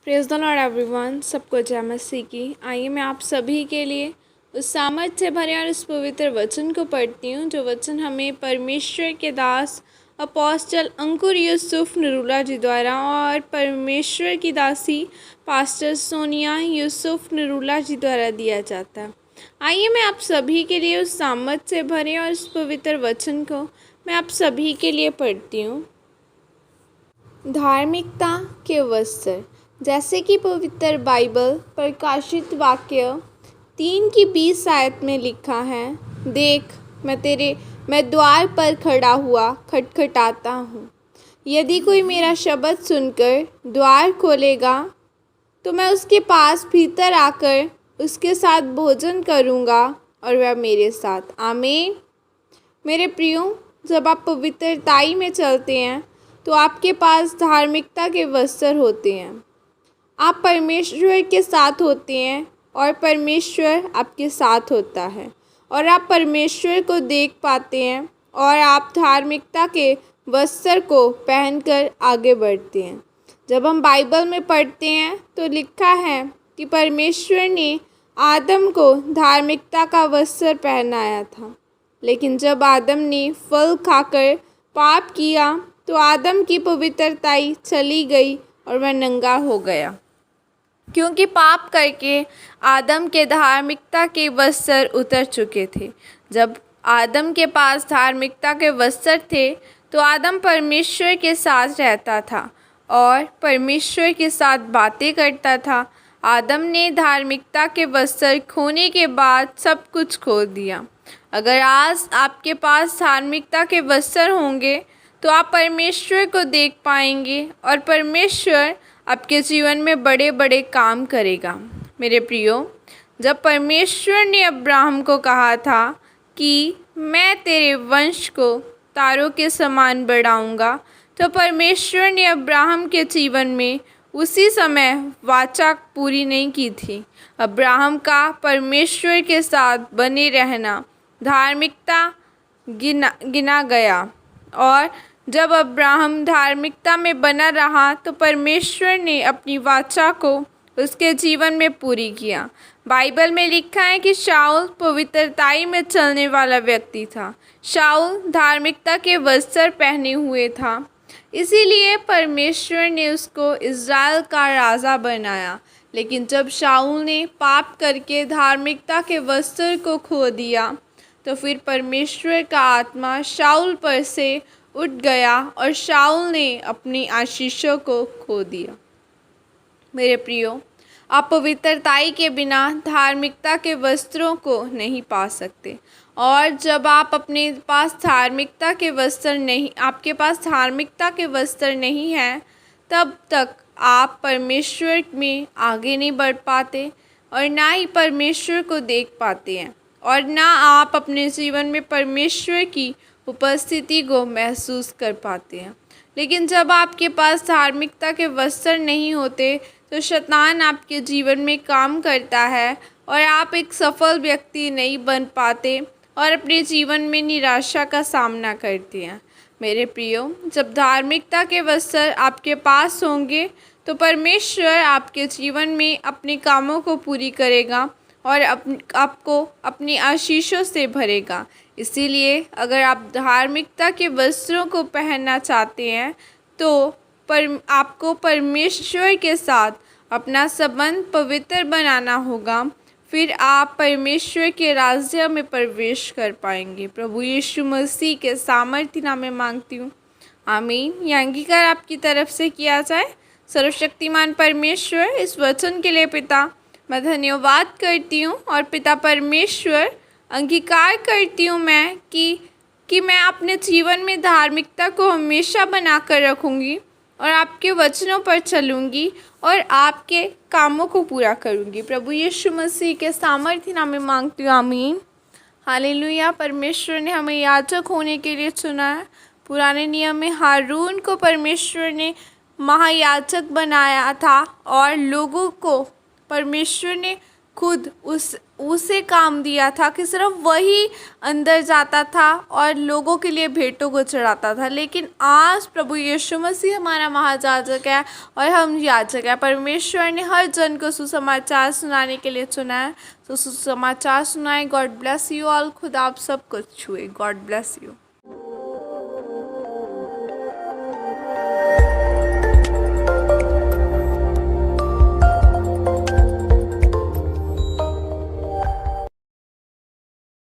Praise the Lord everyone. सबको जय मसीह की। आइए मैं आप सभी के लिए उस सामर्थ से भरे और उस पवित्र वचन को पढ़ती हूँ जो वचन हमें परमेश्वर के दास अपोस्टल अंकुर यूसुफ नरूला जी द्वारा और परमेश्वर की दासी पास्टर सोनिया यूसुफ नरूला जी द्वारा दिया जाता है। आइए मैं आप सभी के लिए उस सामर्थ से भरे और उस पवित्र वचन को मैं आप सभी के लिए पढ़ती हूँ। धार्मिकता के वस्त्र, जैसे कि पवित्र बाइबल प्रकाशित वाक्य 3:20 आयत में लिखा है, देख मैं द्वार पर खड़ा हुआ खटखटाता हूँ। यदि कोई मेरा शब्द सुनकर द्वार खोलेगा तो मैं उसके पास भीतर आकर उसके साथ भोजन करूँगा और वह मेरे साथ। आमीन। मेरे प्रियो, जब आप पवित्रताई में चलते हैं तो आपके पास धार्मिकता के वस्त्र होते हैं। आप परमेश्वर के साथ होते हैं और परमेश्वर आपके साथ होता है और आप परमेश्वर को देख पाते हैं और आप धार्मिकता के वस्त्र को पहनकर आगे बढ़ते हैं। जब हम बाइबल में पढ़ते हैं तो लिखा है कि परमेश्वर ने आदम को धार्मिकता का वस्त्र पहनाया था, लेकिन जब आदम ने फल खाकर पाप किया तो आदम की पवित्रताई चली गई और वह नंगा हो गया, क्योंकि पाप करके आदम के धार्मिकता के वस्त्र उतर चुके थे। जब आदम के पास धार्मिकता के वस्त्र थे तो आदम परमेश्वर के साथ रहता था और परमेश्वर के साथ बातें करता था। आदम ने धार्मिकता के वस्त्र खोने के बाद सब कुछ खो दिया। अगर आज आपके पास धार्मिकता के वस्त्र होंगे तो आप परमेश्वर को देख पाएंगे और परमेश्वर आपके जीवन में बड़े बड़े काम करेगा। मेरे प्रियो, जब परमेश्वर ने अब्राहम को कहा था कि मैं तेरे वंश को तारों के समान बढ़ाऊंगा, तो परमेश्वर ने अब्राहम के जीवन में उसी समय वाचा पूरी नहीं की थी। अब्राहम का परमेश्वर के साथ बने रहना धार्मिकता गिना गया और जब अब्राहम धार्मिकता में बना रहा तो परमेश्वर ने अपनी वाचा को उसके जीवन में पूरी किया। बाइबल में लिखा है कि शाऊल पवित्रताई में चलने वाला व्यक्ति था। शाऊल धार्मिकता के वस्त्र पहने हुए था, इसीलिए परमेश्वर ने उसको इज़राइल का राजा बनाया। लेकिन जब शाऊल ने पाप करके धार्मिकता के वस्त्र को खो दिया तो फिर परमेश्वर का आत्मा शाऊल पर से उठ गया और शाऊल ने अपनी आशीषों को खो दिया। मेरे प्रियो, आप पवित्रताई के बिना धार्मिकता के वस्त्रों को नहीं पा सकते और जब आप अपने पास धार्मिकता के वस्त्र नहीं आपके पास धार्मिकता के वस्त्र नहीं हैं, तब तक आप परमेश्वर में आगे नहीं बढ़ पाते और ना ही परमेश्वर को देख पाते हैं और ना आप अपने जीवन में परमेश्वर की उपस्थिति को महसूस कर पाते हैं। लेकिन जब आपके पास धार्मिकता के वस्त्र नहीं होते तो शैतान आपके जीवन में काम करता है और आप एक सफल व्यक्ति नहीं बन पाते और अपने जीवन में निराशा का सामना करते हैं। मेरे प्रियो, जब धार्मिकता के वस्त्र आपके पास होंगे तो परमेश्वर आपके जीवन में अपने कामों को पूरी करेगा और आपको अपनी आशीषों से भरेगा। इसीलिए अगर आप धार्मिकता के वस्त्रों को पहनना चाहते हैं तो आपको परमेश्वर के साथ अपना संबंध पवित्र बनाना होगा, फिर आप परमेश्वर के राज्य में प्रवेश कर पाएंगे। प्रभु यीशु मसीह के सामर्थ्य नाम में मांगती हूँ, आमीन। यह अंगीकार आपकी तरफ से किया जाए। सर्वशक्तिमान परमेश्वर, इस वचन के लिए पिता मैं धन्यवाद करती हूँ और पिता परमेश्वर अंगीकार करती हूँ मैं कि मैं अपने जीवन में धार्मिकता को हमेशा बना कर रखूँगी और आपके वचनों पर चलूँगी और आपके कामों को पूरा करूँगी। प्रभु यीशु मसीह के सामर्थ्य नाम में मांगती हूँ, आमीन। हालेलुया। परमेश्वर ने हमें याजक होने के लिए चुना है। पुराने नियम में हारून को परमेश्वर ने महायाजक बनाया था और लोगों को परमेश्वर ने खुद उसे काम दिया था कि सिर्फ वही अंदर जाता था और लोगों के लिए भेंटों को चढ़ाता था। लेकिन आज प्रभु यीशु मसीह हमारा महायाजक है और हम याजक है। परमेश्वर ने हर जन को सुसमाचार सुनाने के लिए चुना है, तो सुसमाचार सुनाए। God bless you all. खुदा आप सबको छुए। God bless you.